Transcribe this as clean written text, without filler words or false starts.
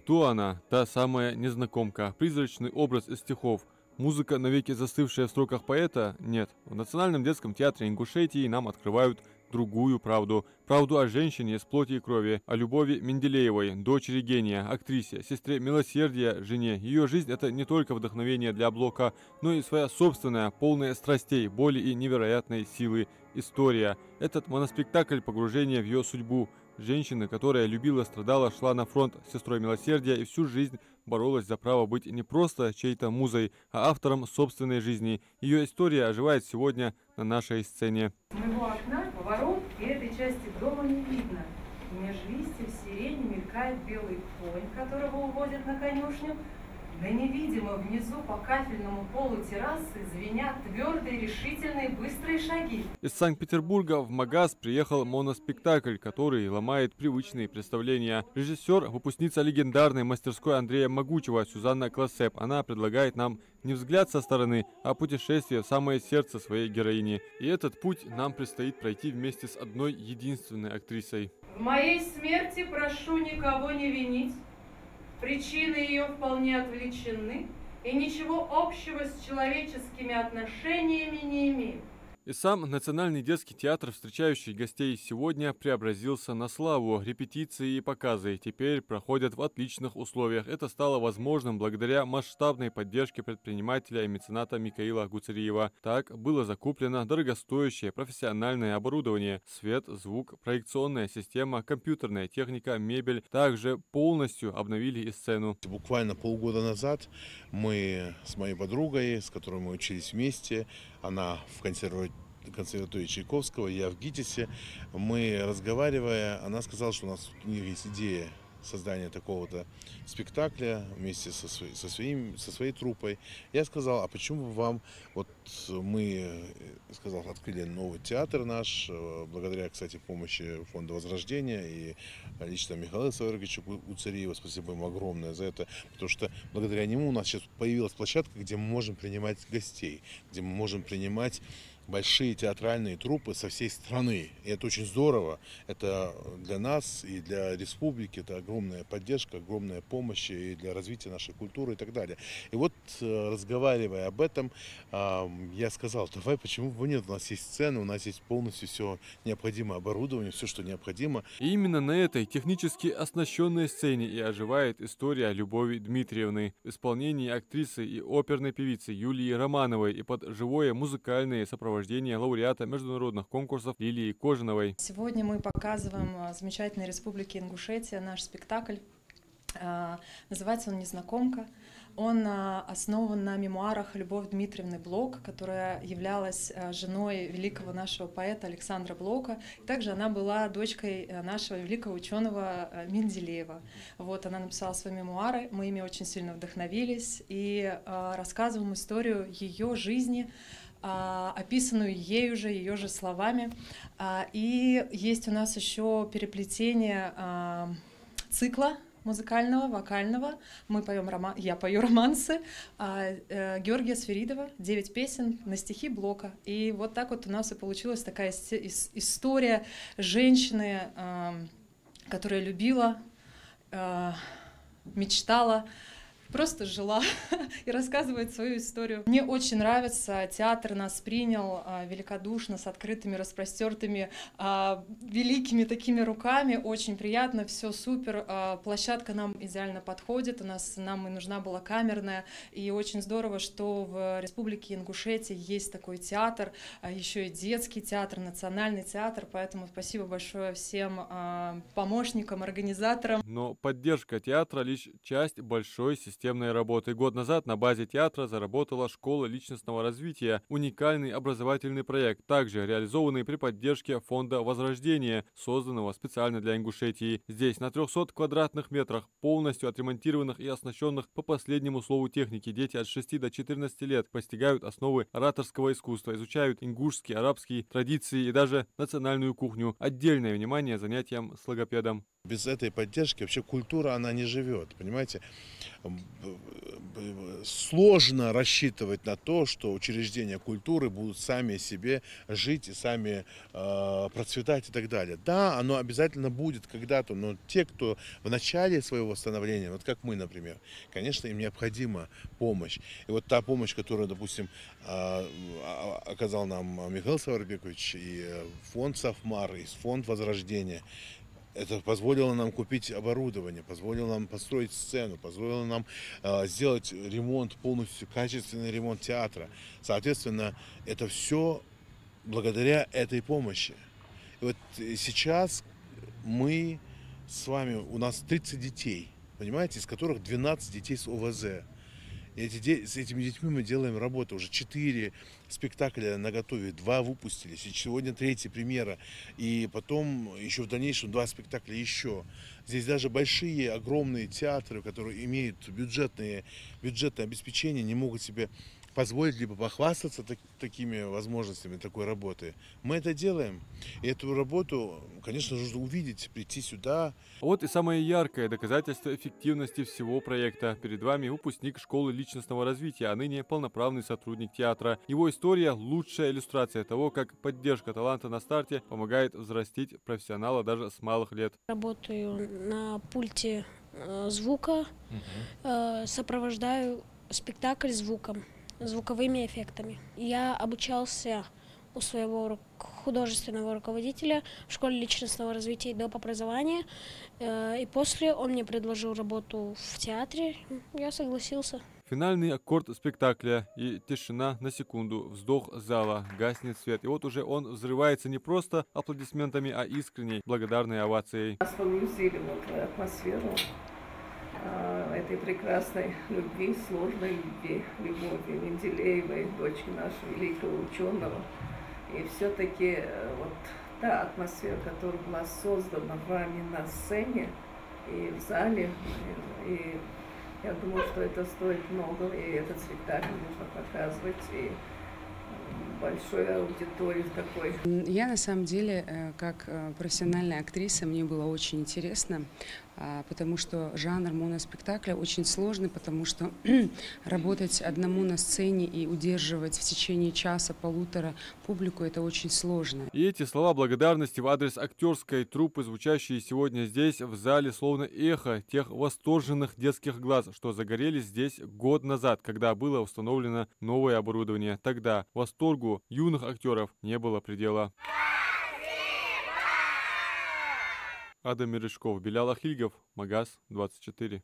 Кто она, та самая незнакомка, призрачный образ из стихов? Музыка, навеки застывшая в строках поэта? Нет. В Национальном детском театре Ингушетии нам открывают другую правду. Правду о женщине из плоти и крови, о Любови Менделеевой, дочери гения, актрисе, сестре милосердия, жене. Ее жизнь — это не только вдохновение для Блока, но и своя собственная, полная страстей, боли и невероятной силы история. Этот моноспектакль — погружение в ее судьбу. Женщины, которая любила, страдала, шла на фронт с сестрой милосердия и всю жизнь боролась за право быть не просто чьей-то музой, а автором собственной жизни. Ее история оживает сегодня на нашей сцене. С моего окна поворот и этой части дома не видно. Меж листьев сирени мелькает белый конь, которого уводят на конюшню. Да невидимо внизу по кафельному полу террасы звенят твердые, решительные, быстрые шаги. Из Санкт-Петербурга в Магаз приехал моноспектакль, который ломает привычные представления. Режиссер — выпускница легендарной мастерской Андрея Могучего Сюзанна Классеп. Она предлагает нам не взгляд со стороны, а путешествие в самое сердце своей героини. И этот путь нам предстоит пройти вместе с одной единственной актрисой. В моей смерти прошу никого не винить. Причины ее вполне отвлечены и ничего общего с человеческими отношениями не имеют. И сам Национальный детский театр, встречающий гостей сегодня, преобразился на славу. Репетиции и показы теперь проходят в отличных условиях. Это стало возможным благодаря масштабной поддержке предпринимателя и мецената Михаила Гуцериева. Так было закуплено дорогостоящее профессиональное оборудование: свет, звук, проекционная система, компьютерная техника, мебель. Также полностью обновили и сцену. Буквально полгода назад мы с моей подругой, с которой мы учились вместе, она в консерватории Чайковского, я в ГИТИСе, мы разговаривая, она сказала, что у нас у них есть идея создания такого-то спектакля вместе со своей труппой. Я сказал, а почему бы вам, вот мы, сказал, открыли новый театр наш, благодаря, кстати, помощи Фонда Возрождения и лично Михаила Савельевича Гуцериева, спасибо ему огромное за это, потому что благодаря нему у нас сейчас появилась площадка, где мы можем принимать гостей, где мы можем принимать большие театральные труппы со всей страны. И это очень здорово. Это для нас и для республики это огромная поддержка, огромная помощь и для развития нашей культуры и так далее. И вот, разговаривая об этом, я сказал, давай, почему бы нет, у нас есть сцена, у нас есть полностью все необходимое оборудование, все, что необходимо. И именно на этой технически оснащенной сцене и оживает история Любови Дмитриевны в исполнении актрисы и оперной певицы Юлии Романовой и под живое музыкальное сопровождение лауреата международных конкурсов Лилии Кожиновой. Сегодня мы показываем замечательной Республике Ингушетия наш спектакль. Называется он «Незнакомка». Он основан на мемуарах Любови Дмитриевны Блок, которая являлась женой великого нашего поэта Александра Блока. И также она была дочкой нашего великого ученого Менделеева. Вот, она написала свои мемуары, мы ими очень сильно вдохновились и рассказываем историю ее жизни, описанную ею же, ее же словами. И есть у нас еще переплетение цикла музыкального, вокального. Я пою романсы Георгия Сверидова, 9 песен на стихи Блока. И вот так вот у нас и получилась такая история женщины, которая любила, мечтала, просто жила и рассказывает свою историю. Мне очень нравится, театр нас принял великодушно, с открытыми, распростертыми, великими такими руками. Очень приятно, все супер. Площадка нам идеально подходит, нам и нужна была камерная. И очень здорово, что в Республике Ингушетия есть такой театр, еще и детский театр, национальный театр. Поэтому спасибо большое всем помощникам, организаторам. Но поддержка театра лишь часть большой системной работы. Год назад на базе театра заработала школа личностного развития, уникальный образовательный проект, также реализованный при поддержке Фонда Возрождения, созданного специально для Ингушетии. Здесь на 300 квадратных метрах, полностью отремонтированных и оснащенных по последнему слову техники, дети от 6 до 14 лет постигают основы ораторского искусства, изучают ингушские, арабские традиции и даже национальную кухню. Отдельное внимание занятиям с логопедом. Без этой поддержки вообще культура, она не живет, понимаете? сложно рассчитывать на то, что учреждения культуры будут сами себе жить и сами процветать и так далее. Да, оно обязательно будет когда-то, но те, кто в начале своего становления, вот как мы, например, конечно, им необходима помощь. И вот та помощь, которую, допустим, оказал нам Михаил Саварбекович и фонд «Сафмар», и фонд «Возрождение», это позволило нам купить оборудование, позволило нам построить сцену, позволило нам сделать ремонт, полностью качественный ремонт театра. Соответственно, это все благодаря этой помощи. И вот сейчас мы с вами, у нас 30 детей, понимаете, из которых 12 детей с ОВЗ. И с этими детьми мы делаем работу. Уже 4 спектакля наготове, 2 выпустились. И сегодня 3-я премьера. И потом еще в дальнейшем 2 спектакля еще. Здесь даже большие, огромные театры, которые имеют бюджетное обеспечение, не могут себе позволить либо похвастаться такими возможностями, такой работы. Мы это делаем. И эту работу, конечно, нужно увидеть, прийти сюда. Вот и самое яркое доказательство эффективности всего проекта. Перед вами выпускник школы личностного развития, а ныне полноправный сотрудник театра. Его история – лучшая иллюстрация того, как поддержка таланта на старте помогает взрастить профессионала даже с малых лет. Работаю на пульте звука, сопровождаю спектакль звуком, звуковыми эффектами. Я обучался у своего художественного руководителя в школе личностного развития и доп. Образования. И после он мне предложил работу в театре. Я согласился. Финальный аккорд спектакля и тишина на секунду, вздох зала, гаснет свет. И вот уже он взрывается не просто аплодисментами, а искренней, благодарной овацией. Нас погрузили в атмосферу этой прекрасной любви, сложной любви, Любови Менделеевой, дочки нашего великого ученого. И все-таки вот та атмосфера, которая была создана вами на сцене и в зале, и я думаю, что это стоит много, и этот спектакль нужно показывать, и большой аудитории такой. Я на самом деле, как профессиональная актриса, мне было очень интересно, потому что жанр моноспектакля очень сложный, потому что работать одному на сцене и удерживать в течение часа-полутора публику — это очень сложно. И эти слова благодарности в адрес актерской труппы, звучащие сегодня здесь, в зале, словно эхо тех восторженных детских глаз, что загорелись здесь год назад, когда было установлено новое оборудование. Тогда восторгу юных актеров не было предела. Адам Мережков, Белял Ахильгов, Магаз 24.